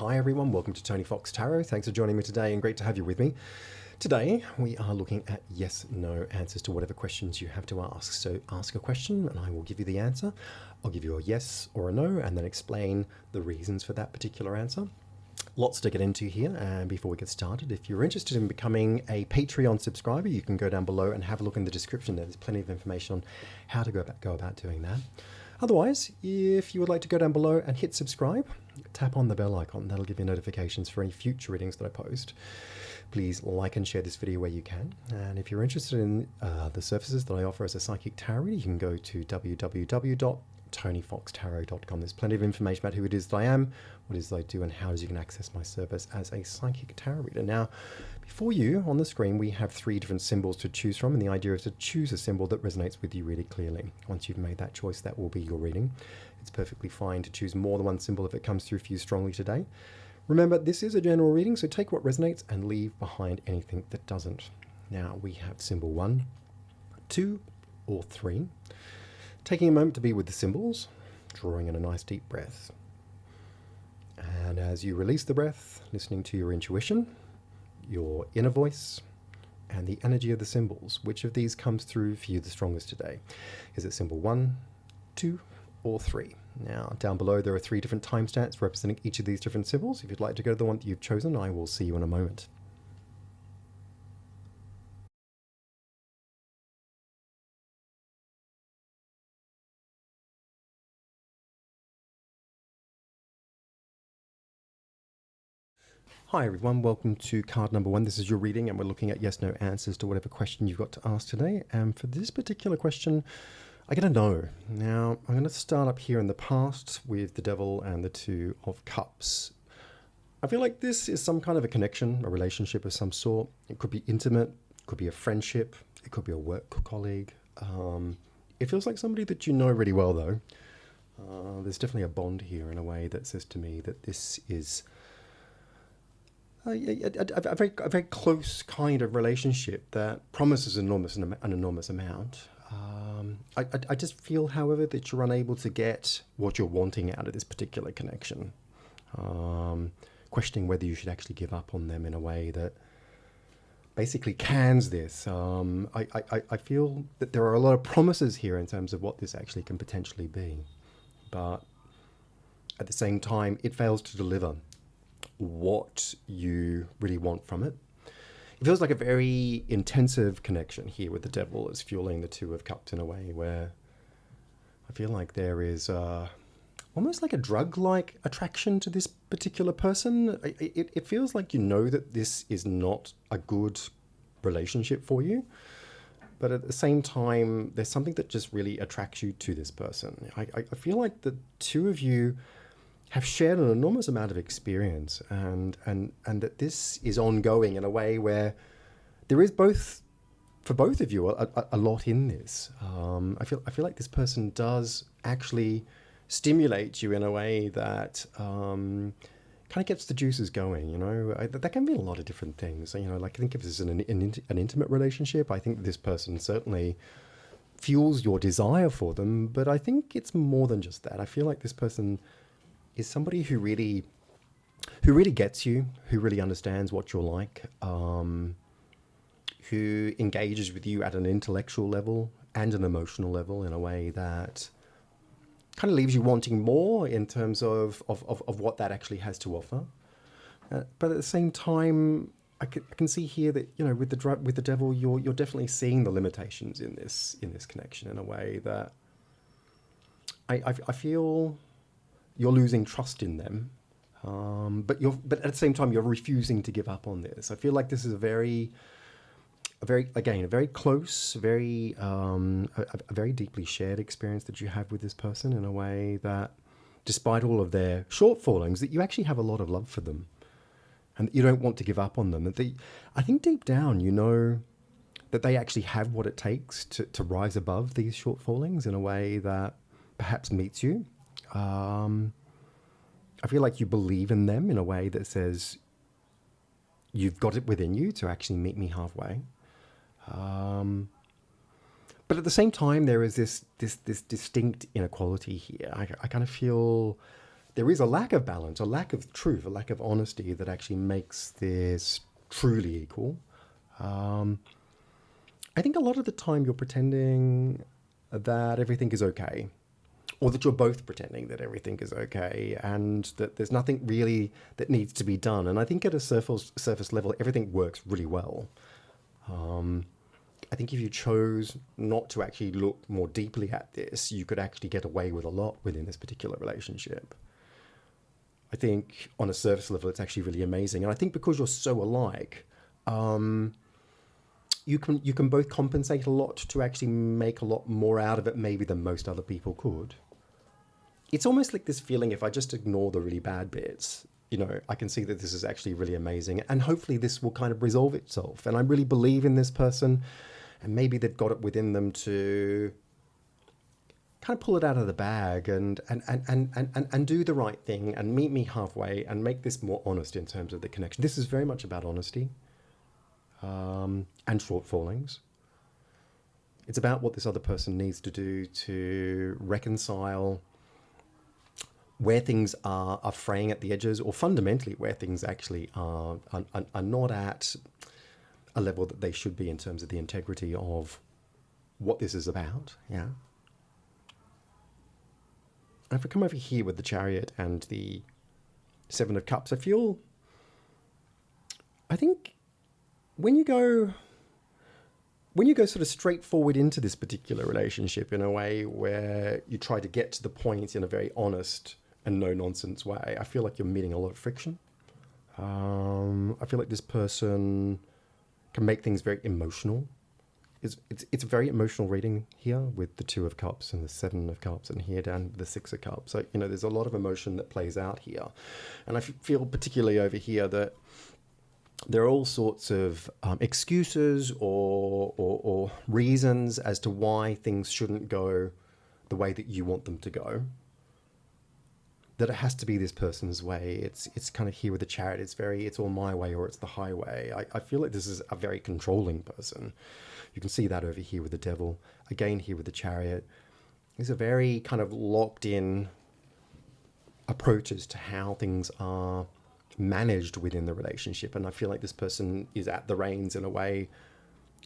Hi everyone, welcome to Tony Fox Tarot. Thanks for joining me today and great to have you with me. Today we are looking at yes/no answers to whatever questions you have to ask. So ask a question and I will give you the answer. I'll give you a yes or a no and then explain the reasons for that particular answer. Lots to get into here, and before we get started, if you're interested in becoming a Patreon subscriber, you can go down below and have a look in the description. There's plenty of information on how to go about doing that. Otherwise, if you would like to go down below and hit subscribe, tap on the bell icon. That'll give you notifications for any future readings that I post. Please like and share this video where you can. And if you're interested in the services that I offer as a psychic tarot reader, you can go to www.tonyfoxtarot.com. There's plenty of information about who it is that I am, what it is that I do, and how you can access my service as a psychic tarot reader. Now, before you on the screen, we have 3 different symbols to choose from, and the idea is to choose a symbol that resonates with you really clearly. Once you've made that choice, that will be your reading. It's perfectly fine to choose more than one symbol if it comes through for you strongly today. Remember, this is a general reading, so take what resonates and leave behind anything that doesn't. Now, we have symbol 1, 2, or 3. Taking a moment to be with the symbols, drawing in a nice deep breath. And as you release the breath, listening to your intuition, your inner voice, and the energy of the symbols, which of these comes through for you the strongest today? Is it symbol 1, 2, or 3? Now, down below there are 3 different timestamps representing each of these different symbols. If you'd like to go to the one that you've chosen, I will see you in a moment. Hi everyone, welcome to card number 1. This is your reading and we're looking at yes/no answers to whatever question you've got to ask today. And for this particular question, I get a no. Now, I'm going to start up here in the past with the Devil and the 2 of Cups. I feel like this is some kind of a connection, a relationship of some sort. It could be intimate, it could be a friendship, it could be a work colleague. It feels like somebody that you know really well though. There's definitely a bond here in a way that says to me that this is a very close kind of relationship that promises an enormous amount. I just feel, however, that you're unable to get what you're wanting out of this particular connection. Questioning whether you should actually give up on them in a way that basically cans this. I feel that there are a lot of promises here in terms of what this actually can potentially be. But at the same time, it fails to deliver what you really want from it. It feels like a very intensive connection here with the Devil is fueling the 2 of Cups in a way where I feel like there is almost like a drug-like attraction to this particular person. It feels like you know that this is not a good relationship for you, but at the same time, there's something that just really attracts you to this person. I feel like the 2 of you have shared an enormous amount of experience and that this is ongoing in a way where there is both, for both of you, a lot in this. I feel like this person does actually stimulate you in a way that kind of gets the juices going, you know. That can mean a lot of different things, you know. Like, I think if this is an intimate relationship, I think this person certainly fuels your desire for them, but I think it's more than just that. I feel like this person is somebody who really gets you, who really understands what you're like, who engages with you at an intellectual level and an emotional level in a way that kind of leaves you wanting more in terms of what that actually has to offer. But at the same time, I can see here that, you know, with the Devil, you're definitely seeing the limitations in this connection in a way that I feel you're losing trust in them, but at the same time you're refusing to give up on this. I feel like this is a very close, a very deeply shared experience that you have with this person in a way that, despite all of their shortfallings, that you actually have a lot of love for them, and that you don't want to give up on them. I think deep down you know that they actually have what it takes to rise above these shortfallings in a way that perhaps meets you. I feel like you believe in them in a way that says you've got it within you to actually meet me halfway. But at the same time, there is this distinct inequality here. I kind of feel there is a lack of balance, a lack of truth, a lack of honesty that actually makes this truly equal. I think a lot of the time you're pretending that everything is okay, or that you're both pretending that everything is okay, and that there's nothing really that needs to be done. And I think at a surface level, everything works really well. I think if you chose not to actually look more deeply at this, you could actually get away with a lot within this particular relationship. I think on a surface level, it's actually really amazing. And I think because you're so alike, you can both compensate a lot to actually make a lot more out of it maybe than most other people could. It's almost like this feeling, if I just ignore the really bad bits, I can see that this is actually really amazing, and hopefully this will kind of resolve itself. And I really believe in this person, and maybe they've got it within them to kind of pull it out of the bag and do the right thing and meet me halfway and make this more honest in terms of the connection. This is very much about honesty and shortfallings. It's about what this other person needs to do to reconcile where things are fraying at the edges, or fundamentally where things actually are not at a level that they should be in terms of the integrity of what this is about. Yeah. And if I come over here with the Chariot and the Seven of Cups, I think when you go sort of straightforward into this particular relationship in a way where you try to get to the point in a very honest and no-nonsense way, I feel like you're meeting a lot of friction. I feel like this person can make things very emotional. It's a very emotional reading here with the Two of Cups and the Seven of Cups, and here down the Six of Cups. So, there's a lot of emotion that plays out here. And I feel particularly over here that there are all sorts of excuses or reasons as to why things shouldn't go the way that you want them to go. That it has to be this person's way. It's kind of here with the Chariot. It's all my way or it's the highway. I feel like this is a very controlling person. You can see that over here with the Devil. Again, here with the Chariot. These are very kind of locked in approaches to how things are managed within the relationship. And I feel like this person is at the reins in a way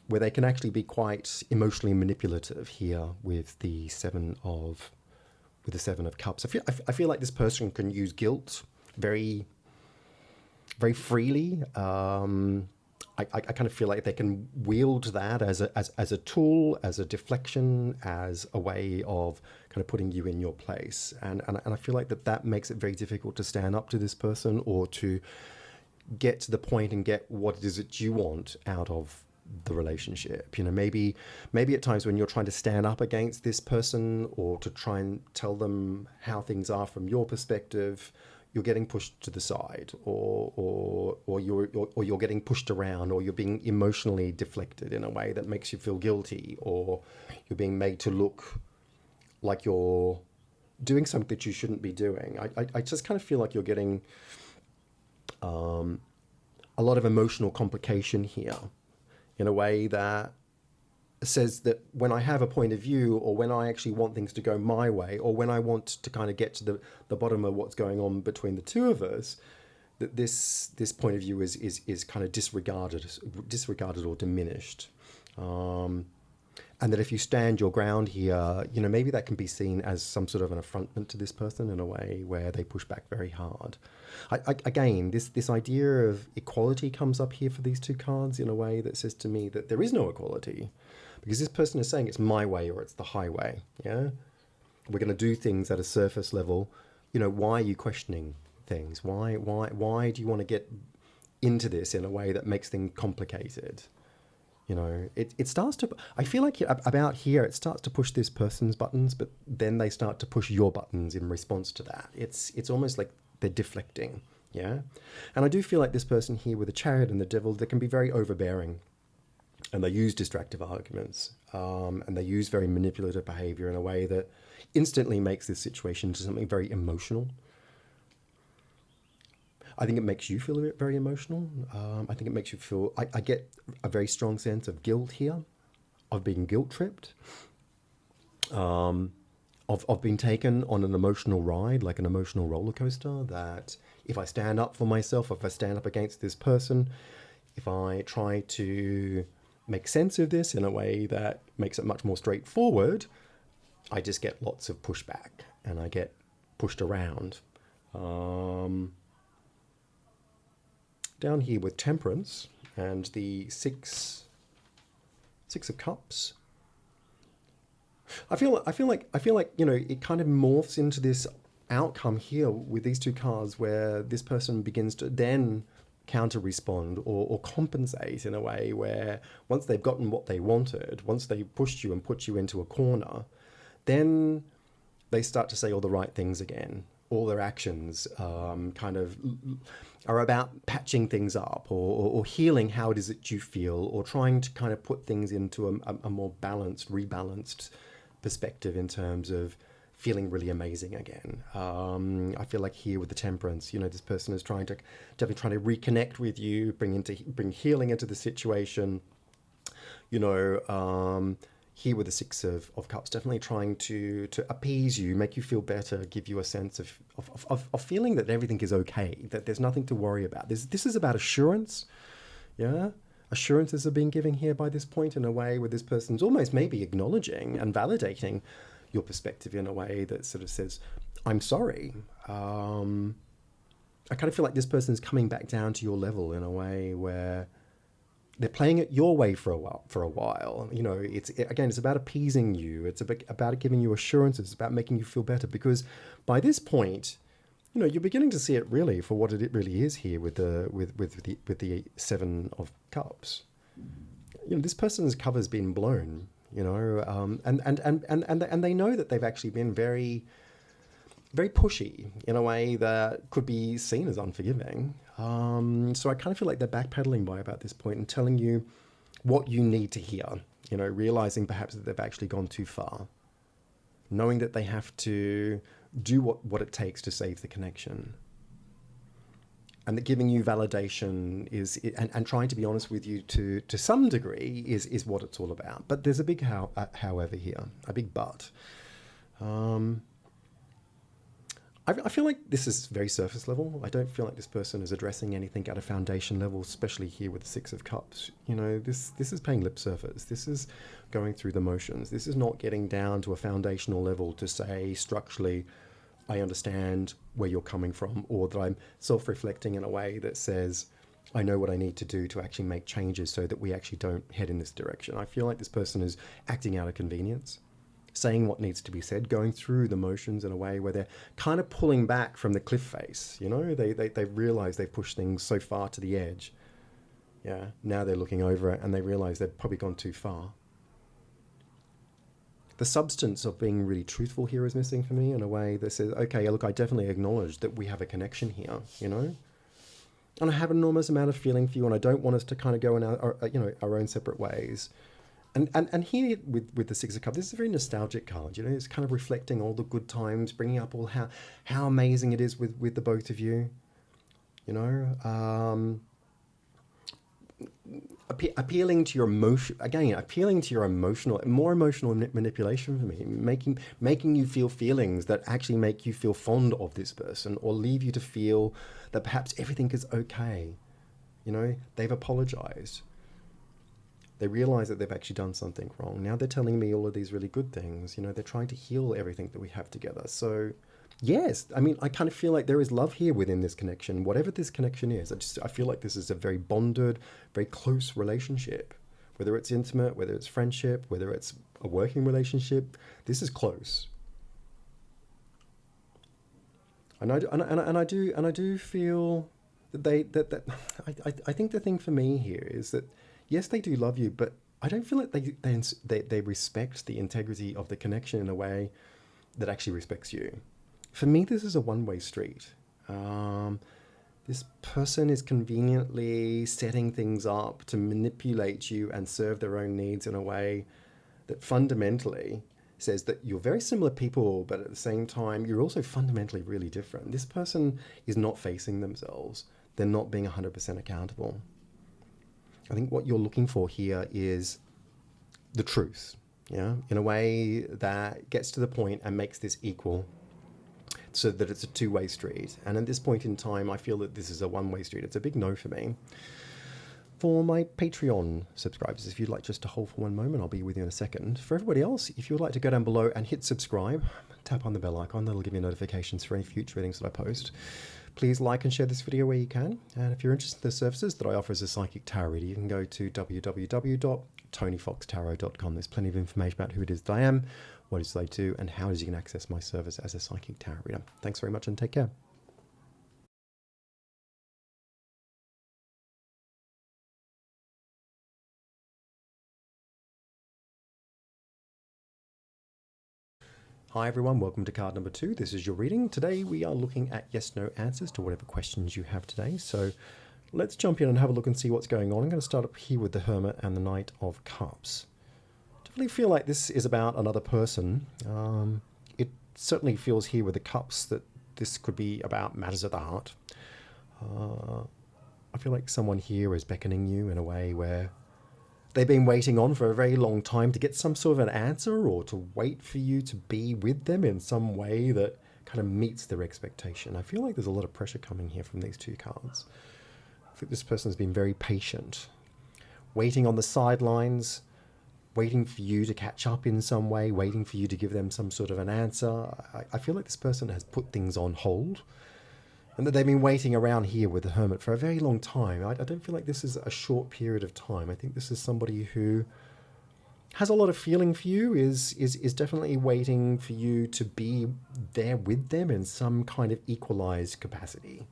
where they can actually be quite emotionally manipulative here with the Seven of Cups. I feel like this person can use guilt very, very freely. I kind of feel like they can wield that as a tool, as a deflection, as a way of kind of putting you in your place. And I feel like that makes it very difficult to stand up to this person or to get to the point and get what it is that you want out of the relationship. Maybe at times when you're trying to stand up against this person or to try and tell them how things are from your perspective, you're getting pushed to the side, or you're getting pushed around, or you're being emotionally deflected in a way that makes you feel guilty, or you're being made to look like you're doing something that you shouldn't be doing. I just kind of feel like you're getting a lot of emotional complication here in a way that says that when I have a point of view, or when I actually want things to go my way, or when I want to kind of get to the bottom of what's going on between the two of us, that this point of view is kind of disregarded or diminished. And that if you stand your ground here, maybe that can be seen as some sort of an affrontment to this person in a way where they push back very hard. Again, this idea of equality comes up here for these two cards in a way that says to me that there is no equality, because this person is saying it's my way or it's the highway. Yeah, we're going to do things at a surface level. Why are you questioning things? Why do you want to get into this in a way that makes things complicated? It starts to, I feel like about here, it starts to push this person's buttons, but then they start to push your buttons in response to that. It's almost like they're deflecting, yeah? And I do feel like this person here with the Chariot and the Devil, they can be very overbearing, and they use distractive arguments, and they use very manipulative behavior in a way that instantly makes this situation into something very emotional. I think it makes you feel very emotional. I think it makes you feel, I get a very strong sense of guilt here, of being guilt tripped, I've been taken on an emotional ride, like an emotional roller coaster, that if I stand up for myself, if I stand up against this person, if I try to make sense of this in a way that makes it much more straightforward, I just get lots of pushback and I get pushed around. Down here with Temperance and the Six of Cups, I feel like, you know, it kind of morphs into this outcome here with these two cards where this person begins to then counter respond or compensate in a way where once they've gotten what they wanted, once they pushed you and put you into a corner, then they start to say all the right things again. All their actions kind of are about patching things up or healing how it is that you feel, or trying to kind of put things into a more balanced, rebalanced perspective in terms of feeling really amazing again. I feel like here with the Temperance, you know, this person is definitely trying to reconnect with you, bring healing into the situation. You know, here with the Six of Cups, definitely trying to appease you, make you feel better, give you a sense of feeling that everything is okay, that there's nothing to worry about. This is about assurance, yeah? Assurances are being given here by this point in a way where this person's almost maybe acknowledging and validating your perspective in a way that sort of says, I'm sorry. I kind of feel like this person's coming back down to your level in a way where they're playing it your way for a while. You know, it's about appeasing you. It's about giving you assurances. It's about making you feel better, because by this point, you know, you're beginning to see it really for what it really is here with the Seven of Cups. You know, this person's cover's been blown. You know, and they know that they've actually been very, very pushy in a way that could be seen as unforgiving. So I kind of feel like they're backpedaling by about this point and telling you what you need to hear. You know, realizing perhaps that they've actually gone too far, knowing that they have to do what it takes to save the connection, and that giving you validation and trying to be honest with you to some degree is what it's all about. But there's a big however here, a big but. I feel like this is very surface level. I don't feel like this person is addressing anything at a foundation level, especially here with the Six of Cups. You know, this is paying lip service. This is going through the motions. This is not getting down to a foundational level to say structurally, I understand where you're coming from, or that I'm self-reflecting in a way that says, I know what I need to do to actually make changes so that we actually don't head in this direction. I feel like this person is acting out of convenience, saying what needs to be said, going through the motions in a way where they're kind of pulling back from the cliff face. You know, they realize they've pushed things so far to the edge. Yeah, now they're looking over it and they realize they've probably gone too far. The substance of being really truthful here is missing for me in a way that says, okay, look, I definitely acknowledge that we have a connection here, you know? And I have an enormous amount of feeling for you, and I don't want us to kind of go in our own separate ways. And here with the Six of Cups, this is a very nostalgic card, you know? It's kind of reflecting all the good times, bringing up all how amazing it is with the both of you, you know? Appealing to your emotion again, appealing to your more emotional manipulation for me, making you feel feelings that actually make you feel fond of this person, or leave you to feel that perhaps everything is okay. You know, they've apologized. They realize that they've actually done something wrong. Now they're telling me all of these really good things. You know, they're trying to heal everything that we have together. So yes, I mean, I kind of feel like there is love here within this connection, whatever this connection is. I feel like this is a very bonded, very close relationship. Whether it's intimate, whether it's friendship, whether it's a working relationship, this is close. And I do feel that I think the thing for me here is that yes, they do love you, but I don't feel like they respect the integrity of the connection in a way that actually respects you. For me, this is a one-way street. This person is conveniently setting things up to manipulate you and serve their own needs in a way that fundamentally says that you're very similar people, but at the same time, you're also fundamentally really different. This person is not facing themselves. They're not being 100% accountable. I think what you're looking for here is the truth. in a way that gets to the point and makes this equal so that it's a two-way street. And at this point in time, I feel that this is a one-way street. It's a big no for me. For my Patreon subscribers, if you'd like just to hold for one moment, I'll be with you in a second. For everybody else, if you would like to go down below and hit subscribe, tap on the bell icon. That'll give you notifications for any future readings that I post. Please like and share this video where you can. And if you're interested in the services that I offer as a psychic tarot reader, you can go to www.tonyfoxtarot.com. There's plenty of information about who it is that I am, what it is that I do, and how it is you can access my service as a psychic tarot reader. Thanks very much and take care. Hi everyone, welcome to card number 2. This is your reading. Today we are looking at yes/no answers to whatever questions you have today. So let's jump in and have a look and see what's going on. I'm going to start up here with the Hermit and the Knight of Cups. Definitely feel like this is about another person. It certainly feels here with the Cups that this could be about matters of the heart. I feel like someone here is beckoning you in a way where they've been waiting on for a very long time to get some sort of an answer, or to wait for you to be with them in some way that kind of meets their expectation. I feel like there's a lot of pressure coming here from these two cards. I think this person's been very patient, waiting on the sidelines, waiting for you to catch up in some way, waiting for you to give them some sort of an answer. I feel like this person has put things on hold, and that they've been waiting around here with the Hermit for a very long time. I don't feel like this is a short period of time. I think this is somebody who has a lot of feeling for you, is definitely waiting for you to be there with them in some kind of equalized capacity.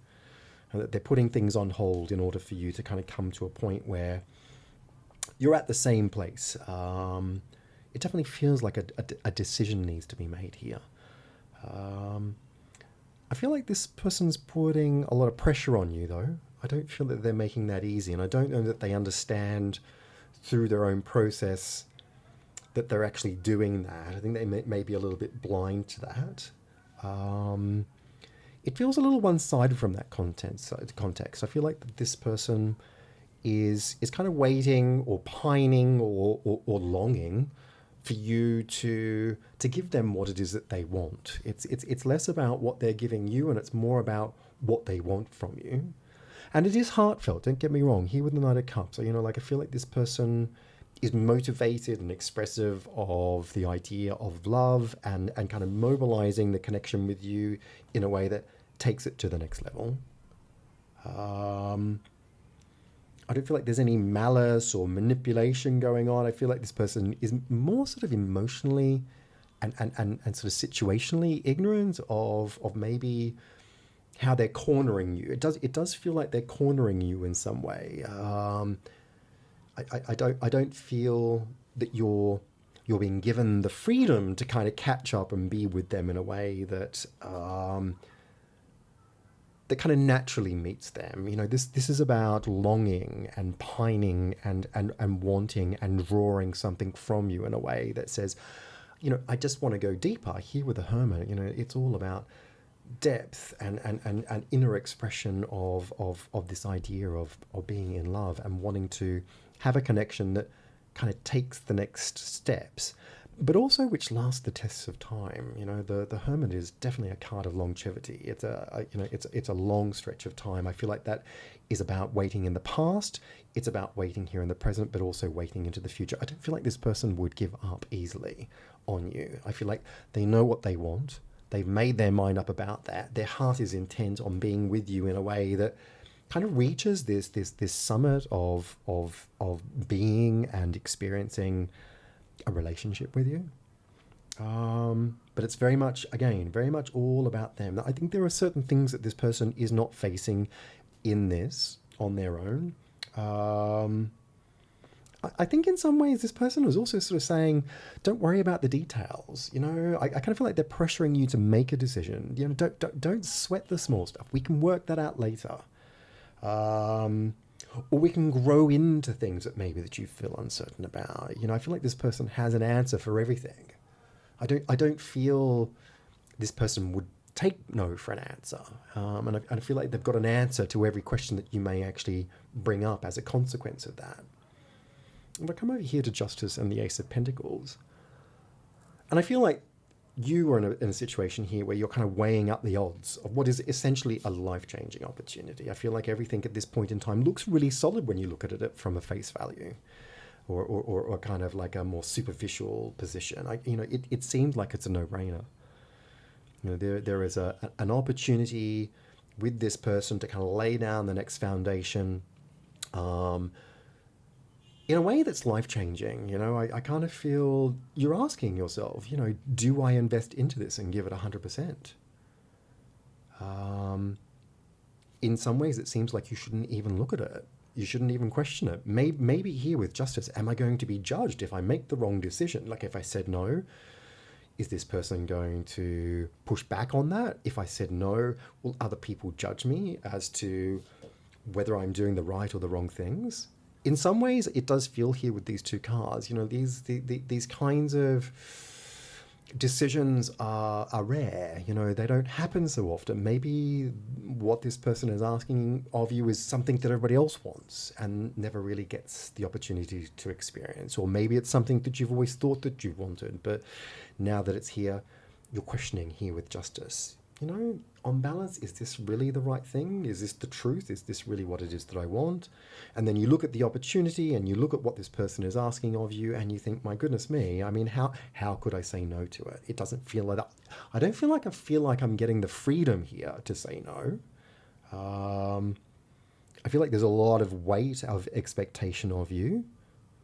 And that they're putting things on hold in order for you to kind of come to a point where you're at the same place. It definitely feels like a decision needs to be made here. I feel like this person's putting a lot of pressure on you, though. I don't feel that they're making that easy, and I don't know that they understand through their own process that they're actually doing that. I think they may be a little bit blind to that. It feels a little one-sided from that context. I feel like that this person is kind of waiting or pining or longing for you to give them what it is that they want. It's less about what they're giving you, and it's more about what they want from you. And it is heartfelt, don't get me wrong. Here with the Knight of Cups, I feel like this person is motivated and expressive of the idea of love and kind of mobilizing the connection with you in a way that takes it to the next level. I don't feel like there's any malice or manipulation going on. I feel like this person is more sort of emotionally and sort of situationally ignorant of maybe how they're cornering you. It does feel like they're cornering you in some way. I don't feel that you're being given the freedom to kind of catch up and be with them in a way that that kind of naturally meets them. This is about longing and pining and wanting and drawing something from you in a way that says, I just want to go deeper. Here with the Hermit, it's all about depth and inner expression of this idea of being in love and wanting to have a connection that kind of takes the next steps, but also which lasts the tests of time. The Hermit is definitely a card of longevity. It's a long stretch of time. I feel like that is about waiting in the past. It's about waiting here in the present, but also waiting into the future. I don't feel like this person would give up easily on you. I feel like they know what they want. They've made their mind up about that. Their heart is intent on being with you in a way that kind of reaches this summit of being and experiencing a relationship with you. But it's very much all about them. I think there are certain things that this person is not facing in this on their own. I think in some ways this person was also sort of saying, don't worry about the details. I kind of feel like they're pressuring you to make a decision. Don't sweat the small stuff. We can work that out later. Or we can grow into things that you feel uncertain about. I feel like this person has an answer for everything. I don't feel this person would take no for an answer. And I feel like they've got an answer to every question that you may actually bring up as a consequence of that. If I come over here to Justice and the Ace of Pentacles, And I feel like you are in a situation here where you're kind of weighing up the odds of what is essentially a life-changing opportunity. I feel like everything at this point in time looks really solid when you look at it from a face value, or kind of like a more superficial position. It seems like it's a no-brainer. There is an opportunity with this person to kind of lay down the next foundation, in a way that's life-changing. I kind of feel you're asking yourself, do I invest into this and give it 100%? In some ways, it seems like you shouldn't even look at it. You shouldn't even question it. Maybe here with justice, am I going to be judged if I make the wrong decision? Like if I said no, is this person going to push back on that? If I said no, will other people judge me as to whether I'm doing the right or the wrong things? In some ways, it does feel here with these two cards, these kinds of decisions are rare. They don't happen so often. Maybe what this person is asking of you is something that everybody else wants and never really gets the opportunity to experience. Or maybe it's something that you've always thought that you wanted, but now that it's here, you're questioning here with justice. On balance, is this really the right thing? Is this the truth? Is this really what it is that I want? And then you look at the opportunity and you look at what this person is asking of you and you think, my goodness me, I mean, how could I say no to it? It doesn't feel like that. I don't feel like I'm getting the freedom here to say no. I feel like there's a lot of weight of expectation of you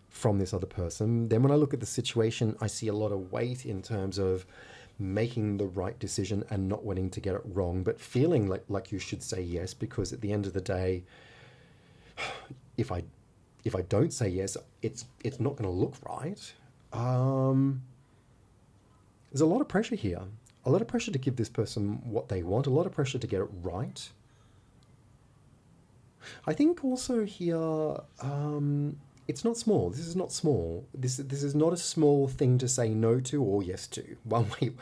from this other person. Then when I look at the situation, I see a lot of weight in terms of making the right decision and not wanting to get it wrong, but feeling like you should say yes, because at the end of the day, if I don't say yes, it's not going to look right. There's a lot of pressure here, a lot of pressure to give this person what they want, a lot of pressure to get it right. I think also here, it's not small. This is not small. This is not a small thing to say no to or yes to. One way,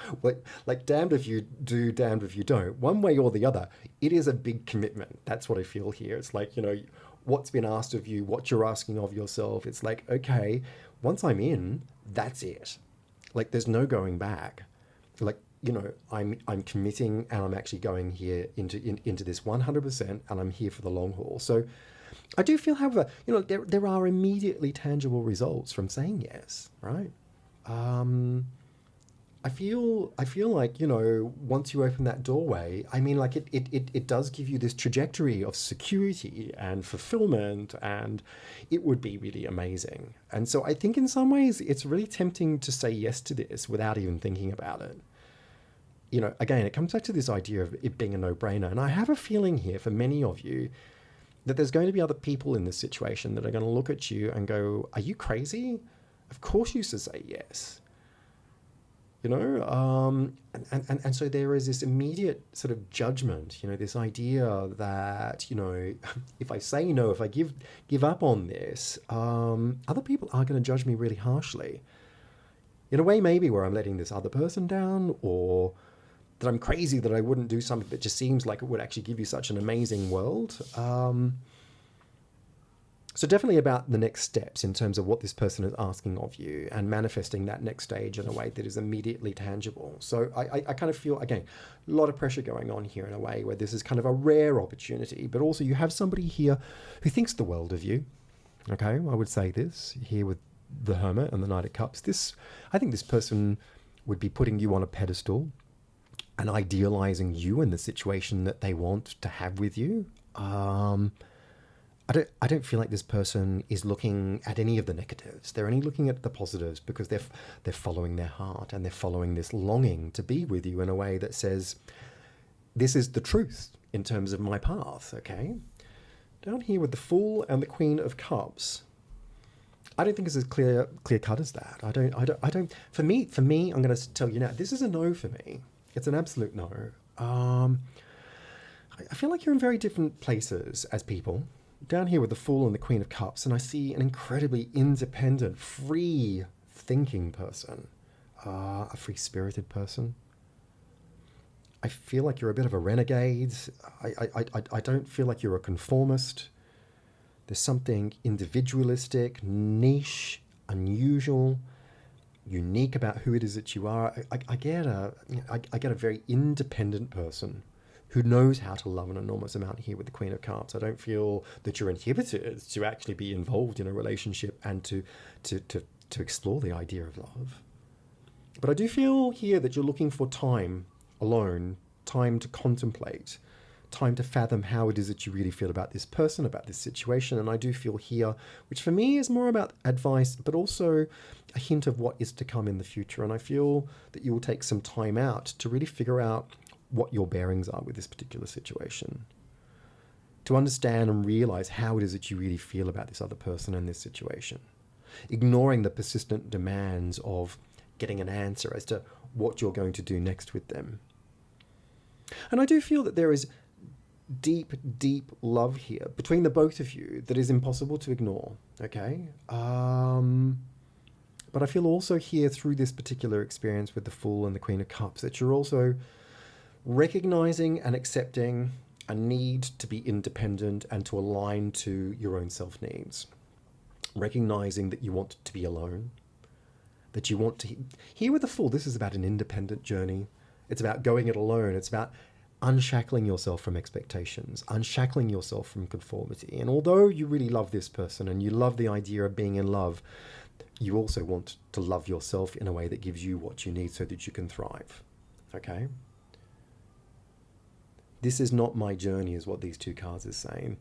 like damned if you do, damned if you don't. One way or the other, it is a big commitment. That's what I feel here. It's like, what's been asked of you, what you're asking of yourself. It's like, okay, once I'm in, that's it. Like there's no going back. Like, I'm committing and I'm actually going here into this 100%, and I'm here for the long haul. So I do feel, however, there are immediately tangible results from saying yes, right? I feel like, once you open that doorway, I mean, like it does give you this trajectory of security and fulfillment, and it would be really amazing. And so I think in some ways it's really tempting to say yes to this without even thinking about it. Again, it comes back to this idea of it being a no-brainer. And I have a feeling here for many of you that there's going to be other people in this situation that are going to look at you and go, are you crazy? Of course you should say yes. And so there is this immediate sort of judgment, this idea that, if I say no, if I give up on this, other people are going to judge me really harshly. In a way, maybe where I'm letting this other person down, or that I'm crazy that I wouldn't do something that just seems like it would actually give you such an amazing world. So definitely about the next steps in terms of what this person is asking of you and manifesting that next stage in a way that is immediately tangible. So I kind of feel, again, a lot of pressure going on here in a way where this is kind of a rare opportunity, but also you have somebody here who thinks the world of you. Okay, I would say this here with the Hermit and the Knight of Cups. I think this person would be putting you on a pedestal and idealizing you in the situation that they want to have with you. I don't feel like this person is looking at any of the negatives. They're only looking at the positives because they're following their heart and they're following this longing to be with you in a way that says, this is the truth in terms of my path, okay? Down here with the Fool and the Queen of Cups, I don't think it's as clear cut as that. I don't. For me, I'm going to tell you now, this is a no for me. It's an absolute no. I feel like you're in very different places as people. Down here with the Fool and the Queen of Cups, and I see an incredibly independent, free-thinking person, a free-spirited person. I feel like you're a bit of a renegade. I don't feel like you're a conformist. There's something individualistic, niche, unusual, unique about who it is that you are. I get a very independent person who knows how to love an enormous amount here with the Queen of Cups. I don't feel that you're inhibited to actually be involved in a relationship and to explore the idea of love. But I do feel here that you're looking for time alone, time to contemplate, time to fathom how it is that you really feel about this person, about this situation. And I do feel here, which for me is more about advice, but also a hint of what is to come in the future. And I feel that you will take some time out to really figure out what your bearings are with this particular situation, to understand and realize how it is that you really feel about this other person and this situation, ignoring the persistent demands of getting an answer as to what you're going to do next with them. And I do feel that there is deep, deep love here between the both of you that is impossible to ignore, okay? But I feel also here through this particular experience with the Fool and the Queen of Cups that you're also recognizing and accepting a need to be independent and to align to your own self-needs. Recognizing that you want to be alone, that you want to... Here with the Fool, this is about an independent journey. It's about going it alone. It's about unshackling yourself from expectations, unshackling yourself from conformity. And although you really love this person and you love the idea of being in love, you also want to love yourself in a way that gives you what you need so that you can thrive, okay? This is not my journey, is what these two cards are saying.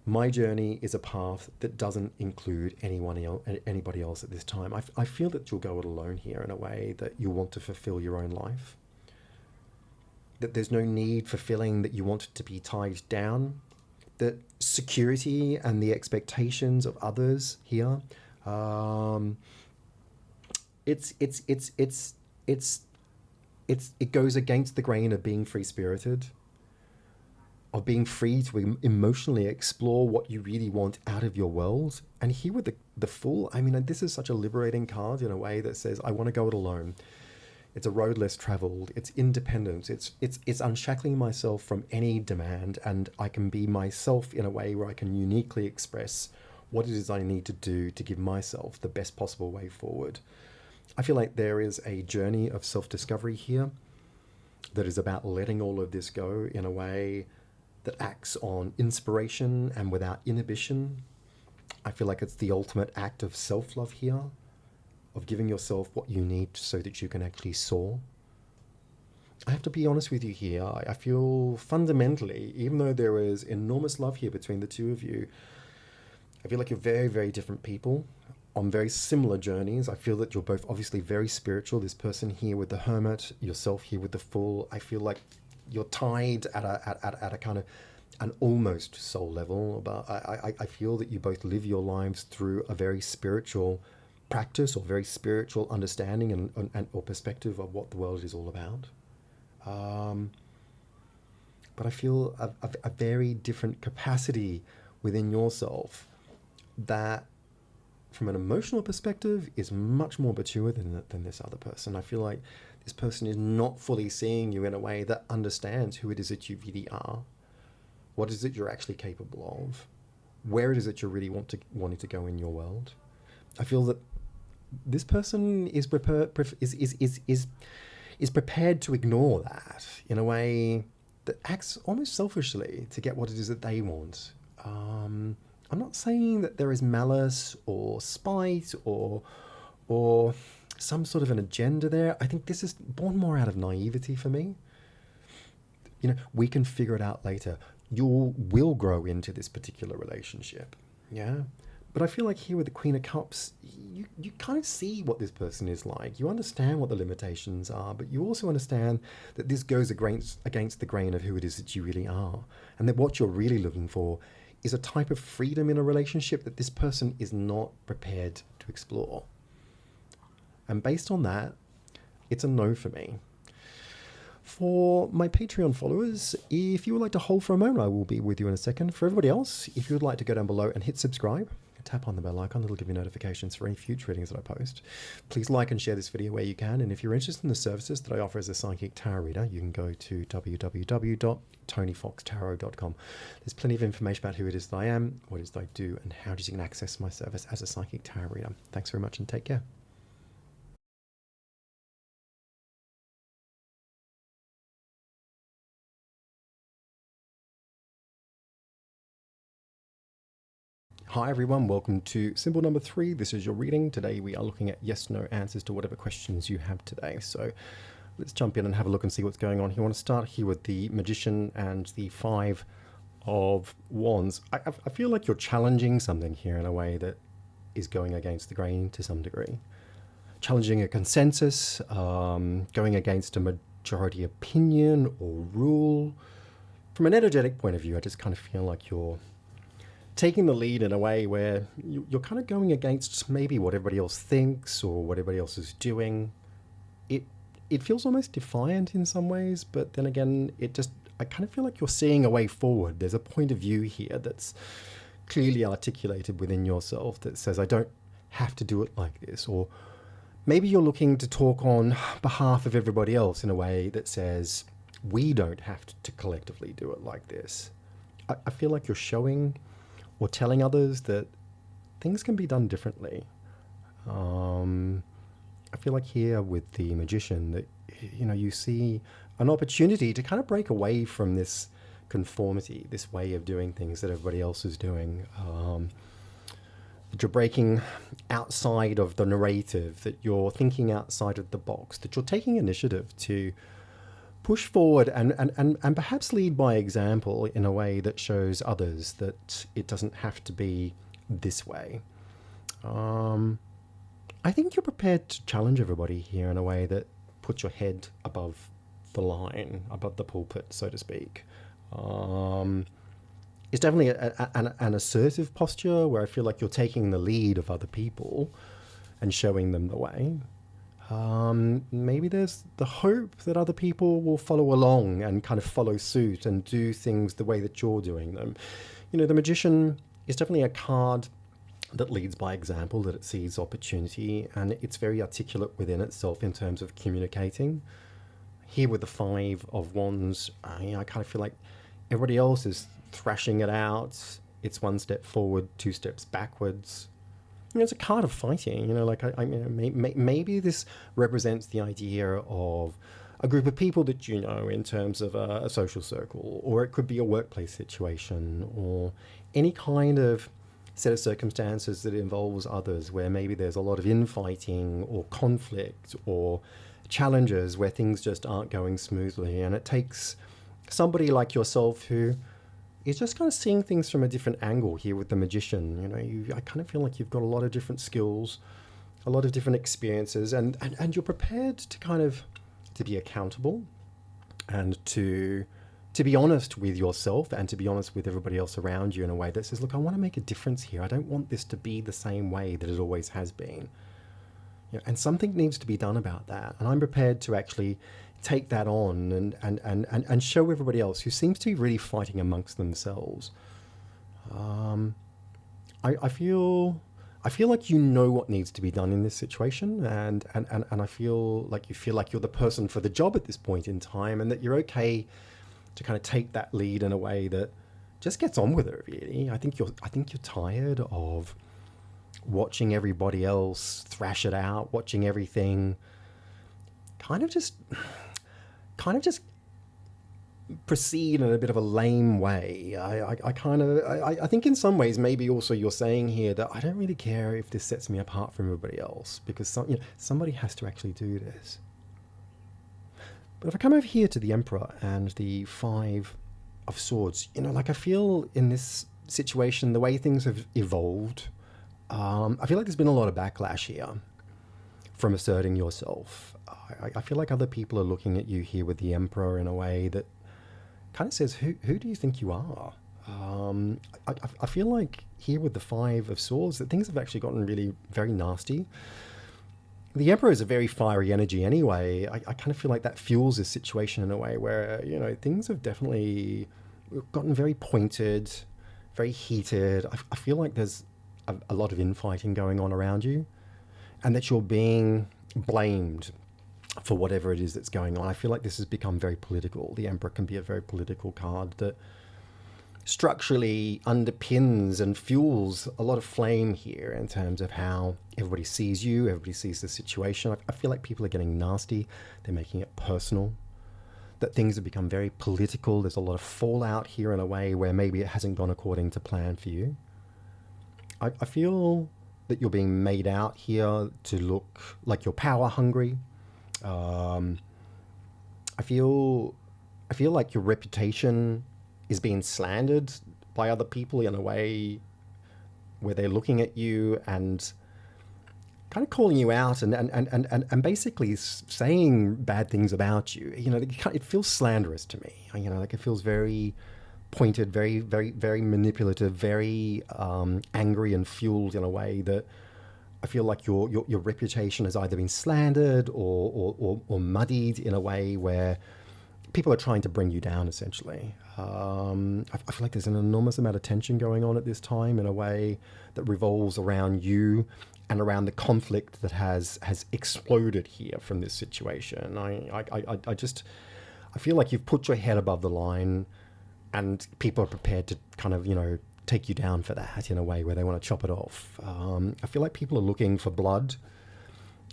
My journey is a path that doesn't include anybody else at this time. I feel that you'll go it alone here in a way that you want to fulfill your own life. That there's no need for feeling that you want to be tied down. That security and the expectations of others here, it goes against the grain of being free-spirited, of being free to emotionally explore what you really want out of your world. And here with the Fool, I mean, this is such a liberating card in a way that says, I want to go it alone. It's a road less traveled. It's independence. It's unshackling myself from any demand, and I can be myself in a way where I can uniquely express what it is I need to do to give myself the best possible way forward. I feel like there is a journey of self-discovery here that is about letting all of this go in a way that acts on inspiration and without inhibition. I feel like it's the ultimate act of self-love here, of giving yourself what you need so that you can actually soar. I have to be honest with you here. I feel fundamentally, even though there is enormous love here between the two of you, I feel like you're very, very different people on very similar journeys. I feel that you're both obviously very spiritual. This person here with the Hermit, yourself here with the Fool. I feel like you're tied at a kind of an almost soul level, but I feel that you both live your lives through a very spiritual practice or very spiritual understanding and or perspective of what the world is all about. But I feel a very different capacity within yourself that, from an emotional perspective, is much more mature than this other person. I feel like this person is not fully seeing you in a way that understands who it is that you really are, what is it you're actually capable of, where it is that you're really wanting to go in your world. I feel that this person is prepared to ignore that in a way that acts almost selfishly to get what it is that they want. I'm not saying that there is malice or spite or some sort of an agenda there. I think this is born more out of naivety for me. You know, we can figure it out later. You will grow into this particular relationship, yeah? But I feel like here with the Queen of Cups, you kind of see what this person is like. You understand what the limitations are, but you also understand that this goes against the grain of who it is that you really are. And that what you're really looking for is a type of freedom in a relationship that this person is not prepared to explore. And based on that, it's a no for me. For my Patreon followers, if you would like to hold for a moment, I will be with you in a second. For everybody else, if you would like to go down below and hit subscribe, tap on the bell icon, it'll give you notifications for any future readings that I post. Please like and share this video where you can. And if you're interested in the services that I offer as a psychic tarot reader, you can go to www.tonyfoxtarot.com. There's plenty of information about who it is that I am, what it is that I do, and how you can access my service as a psychic tarot reader. Thanks very much and take care. Hi everyone, welcome to symbol number 3. This is your reading. Today we are looking at yes/no answers to whatever questions you have today. So let's jump in and have a look and see what's going on here. I want to start here with the Magician and the Five of Wands. I feel like you're challenging something here in a way that is going against the grain to some degree. Challenging a consensus, going against a majority opinion or rule. From an energetic point of view, I just kind of feel like you're taking the lead in a way where you're kind of going against maybe what everybody else thinks or what everybody else is doing. It feels almost defiant in some ways, but then again, I kind of feel like you're seeing a way forward. There's a point of view here that's clearly articulated within yourself that says, I don't have to do it like this. Or maybe you're looking to talk on behalf of everybody else in a way that says, we don't have to collectively do it like this. I feel like you're showing or telling others that things can be done differently. I feel like here with the Magician that, you see an opportunity to kind of break away from this conformity, this way of doing things that everybody else is doing. That you're breaking outside of the narrative, that you're thinking outside of the box, that you're taking initiative to push forward and perhaps lead by example in a way that shows others that it doesn't have to be this way. I think you're prepared to challenge everybody here in a way that puts your head above the line, above the pulpit, so to speak. It's definitely an assertive posture where I feel like you're taking the lead of other people and showing them the way. Maybe there's the hope that other people will follow along and kind of follow suit and do things the way that you're doing them. The Magician is definitely a card that leads by example, that it sees opportunity, and it's very articulate within itself in terms of communicating. Here with the Five of Wands, I kind of feel like everybody else is thrashing it out. It's one step forward, two steps backwards. It's a card of fighting, maybe this represents the idea of a group of people that in terms of a social circle, or it could be a workplace situation, or any kind of set of circumstances that involves others where maybe there's a lot of infighting or conflict or challenges where things just aren't going smoothly. And it takes somebody like yourself who is just kind of seeing things from a different angle here with the Magician. I kind of feel like you've got a lot of different skills, a lot of different experiences, and you're prepared to kind of to be accountable and to be honest with yourself and to be honest with everybody else around you in a way that says, look, I want to make a difference here. I don't want this to be the same way that it always has been. And something needs to be done about that. And I'm prepared to actually take that on and show everybody else who seems to be really fighting amongst themselves. I feel like you know what needs to be done in this situation, and I feel like you're the person for the job at this point in time, and that you're okay to kind of take that lead in a way that just gets on with it, really. I think you're tired of watching everybody else thrash it out, watching everything kind of just proceed in a bit of a lame way. I think in some ways maybe also you're saying here that I don't really care if this sets me apart from everybody else, because somebody has to actually do this. But if I come over here to the Emperor and the Five of Swords, I feel in this situation, the way things have evolved, I feel like there's been a lot of backlash here from asserting yourself. I feel like other people are looking at you here with the Emperor in a way that kind of says, who do you think you are? I feel like here with the Five of Swords that things have actually gotten really very nasty. The Emperor is a very fiery energy anyway. I kind of feel like that fuels this situation in a way where, things have definitely gotten very pointed, very heated. I feel like there's a lot of infighting going on around you, and that you're being blamed for whatever it is that's going on. I feel like this has become very political. The Emperor can be a very political card that structurally underpins and fuels a lot of flame here in terms of how everybody sees you, everybody sees the situation. I feel like people are getting nasty. They're making it personal. That things have become very political. There's a lot of fallout here in a way where maybe it hasn't gone according to plan for you. I feel that you're being made out here to look like you're power hungry. Um, I feel I feel like your reputation is being slandered by other people in a way where they're looking at you and kind of calling you out and basically saying bad things about you. You know, it feels slanderous to me. You know, like it feels very pointed, very manipulative, very angry and fueled in a way that I feel like your reputation has either been slandered or muddied in a way where people are trying to bring you down, essentially. I feel like there's an enormous amount of tension going on at this time in a way that revolves around you and around the conflict that has exploded here from this situation. I feel like you've put your head above the line, and people are prepared to kind of, you know, take you down for that in a way where they want to chop it off. I feel like people are looking for blood.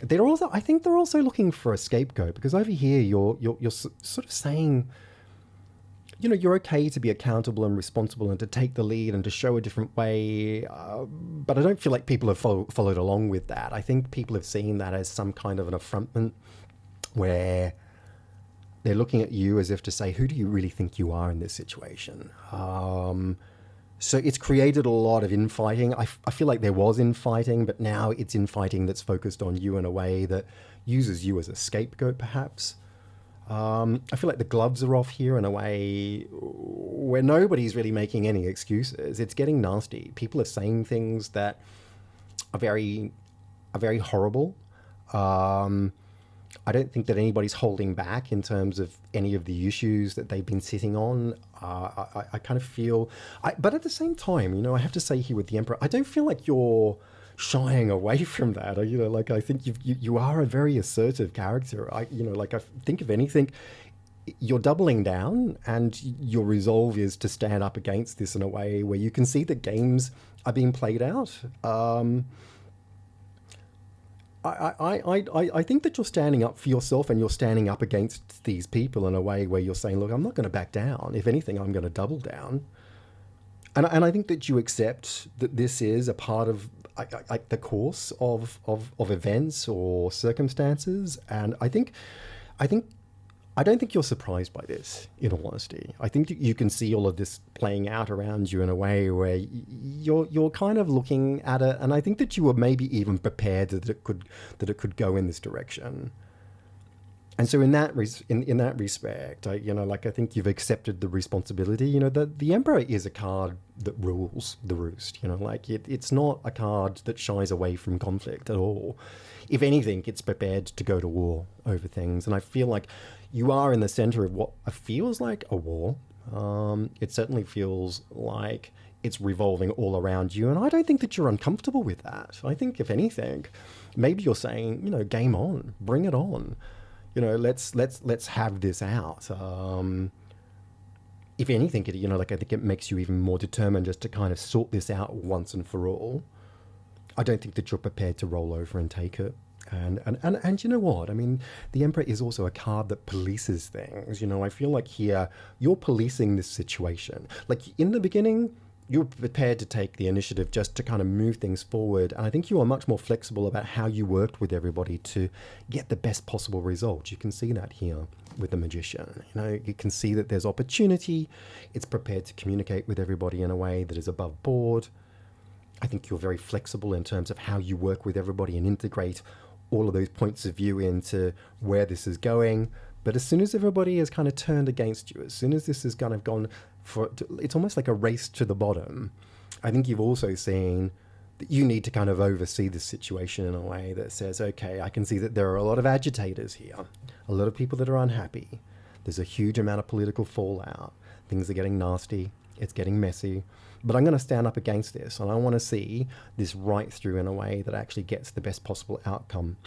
They're also, I think they're also looking for a scapegoat, because over here you're sort of saying, you know, you're okay to be accountable and responsible and to take the lead and to show a different way. But I don't feel like people have followed along with that. I think people have seen that as some kind of an affrontment where they're looking at you as if to say, who do you really think you are in this situation? So it's created a lot of infighting. I feel like there was infighting, but now it's infighting that's focused on you in a way that uses you as a scapegoat, perhaps. I feel like the gloves are off here in a way where nobody's really making any excuses. It's getting nasty. People are saying things that are very horrible. I don't think that anybody's holding back in terms of any of the issues that they've been sitting on. I kind of feel, but at the same time, you know, I have to say here with the Emperor, I don't feel like you're shying away from that. You know, like I think you are a very assertive character. You know, like I think if anything, you're doubling down, and your resolve is to stand up against this in a way where you can see the games are being played out. I think that you're standing up for yourself, and you're standing up against these people in a way where you're saying, look, I'm not going to back down. If anything, I'm going to double down. And I think that you accept that this is a part of the course of events or circumstances. And I don't think you're surprised by this, in all honesty. I think you can see all of this playing out around you in a way where you're kind of looking at it, and I think that you were maybe even prepared that it could go in this direction. And so in that respect, I think you've accepted the responsibility. You know, the Emperor is a card that rules the roost. You know, like it's not a card that shies away from conflict at all. If anything, it's prepared to go to war over things. And I feel like you are in the center of what feels like a war. It certainly feels like it's revolving all around you. And I don't think that you're uncomfortable with that. I think, if anything, maybe you're saying, you know, game on, bring it on. You know, let's have this out. If anything, I think it makes you even more determined just to kind of sort this out once and for all. I don't think that you're prepared to roll over and take it. And you know what? I mean, the Emperor is also a card that polices things. You know, I feel like here you're policing this situation. Like in the beginning, you were prepared to take the initiative just to kind of move things forward. And I think you are much more flexible about how you worked with everybody to get the best possible result. You can see that here with the Magician. You know, you can see that there's opportunity. It's prepared to communicate with everybody in a way that is above board. I think you're very flexible in terms of how you work with everybody and integrate all of those points of view into where this is going. But as soon as everybody has kind of turned against you, as soon as this has kind of gone it's almost like a race to the bottom, I think you've also seen that you need to kind of oversee the situation in a way that says, okay, I can see that there are a lot of agitators here, a lot of people that are unhappy. There's a huge amount of political fallout. Things are getting nasty. It's getting messy. But I'm going to stand up against this, and I want to see this right through in a way that actually gets the best possible outcome.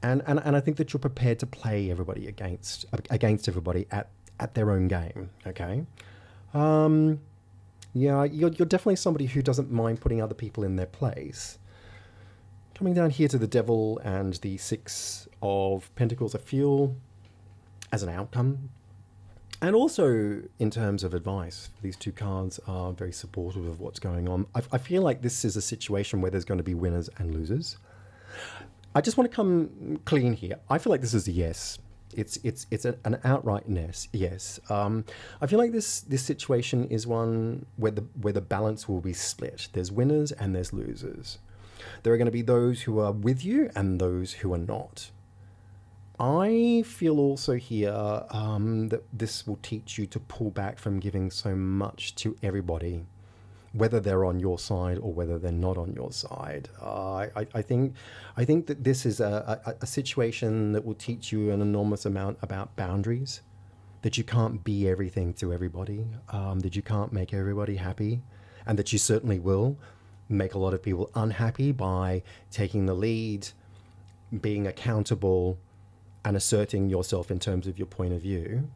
And I think that you're prepared to play everybody against everybody at their own game, okay? Yeah, you're definitely somebody who doesn't mind putting other people in their place. Coming down here to the Devil and the Six of Pentacles, I feel, as an outcome, And also, in terms of advice, these two cards are very supportive of what's going on. I feel like this is a situation where there's going to be winners and losers. I just want to come clean here. I feel like this is a yes. It's an outright yes. I feel like this situation is one where the balance will be split. There's winners and there's losers. There are going to be those who are with you and those who are not. I feel also here that this will teach you to pull back from giving so much to everybody, whether they're on your side or whether they're not on your side. I think that this is a situation that will teach you an enormous amount about boundaries, that you can't be everything to everybody, that you can't make everybody happy, and that you certainly will make a lot of people unhappy by taking the lead, being accountable, and asserting yourself in terms of your point of view.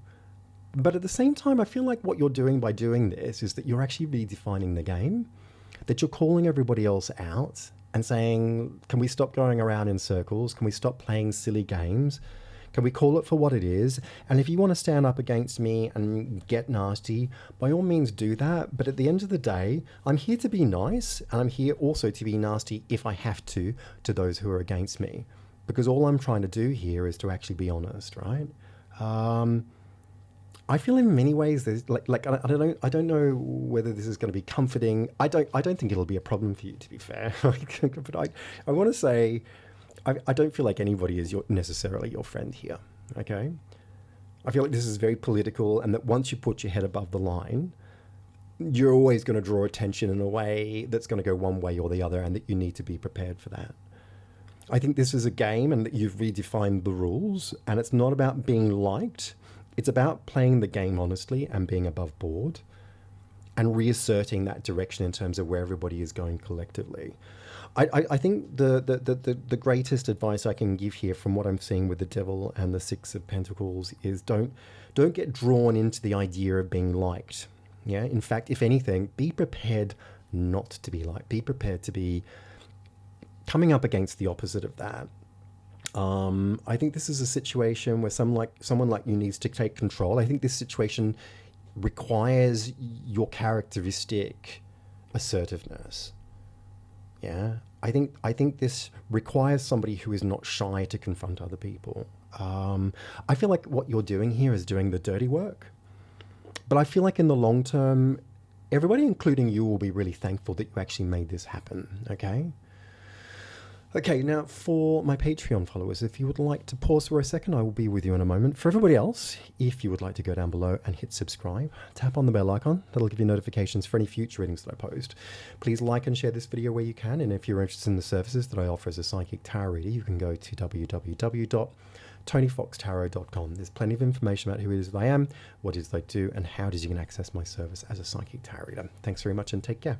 But at the same time, I feel like what you're doing by doing this is that you're actually redefining the game, that you're calling everybody else out and saying, can we stop going around in circles? Can we stop playing silly games? Can we call it for what it is? And if you want to stand up against me and get nasty, by all means do that. But at the end of the day, I'm here to be nice, and I'm here also to be nasty if I have to those who are against me. Because all I'm trying to do here is to actually be honest, right? I feel in many ways there's I don't know whether this is going to be comforting. I don't think it'll be a problem for you, to be fair. But I want to say I don't feel like anybody is necessarily your friend here. Okay, I feel like this is very political, and that once you put your head above the line, you're always going to draw attention in a way that's going to go one way or the other, and that you need to be prepared for that. I think this is a game, and that you've redefined the rules, and it's not about being liked. It's about playing the game honestly and being above board and reasserting that direction in terms of where everybody is going collectively. I think the greatest advice I can give here from what I'm seeing with the Devil and the Six of Pentacles is don't get drawn into the idea of being liked. Yeah. In fact, if anything, be prepared not to be liked. Be prepared to be coming up against the opposite of that. I think this is a situation where someone like you needs to take control. I think this situation requires your characteristic assertiveness. Yeah, I think this requires somebody who is not shy to confront other people. I feel like what you're doing here is doing the dirty work, but I feel like in the long term, everybody, including you, will be really thankful that you actually made this happen. Okay, now for my Patreon followers, if you would like to pause for a second, I will be with you in a moment. For everybody else, if you would like to go down below and hit subscribe, tap on the bell icon. That'll give you notifications for any future readings that I post. Please like and share this video where you can. And if you're interested in the services that I offer as a psychic tarot reader, you can go to www.tonyfoxtarot.com. There's plenty of information about who it is that I am, what it is that I do, and how it is you can access my service as a psychic tarot reader. Thanks very much and take care.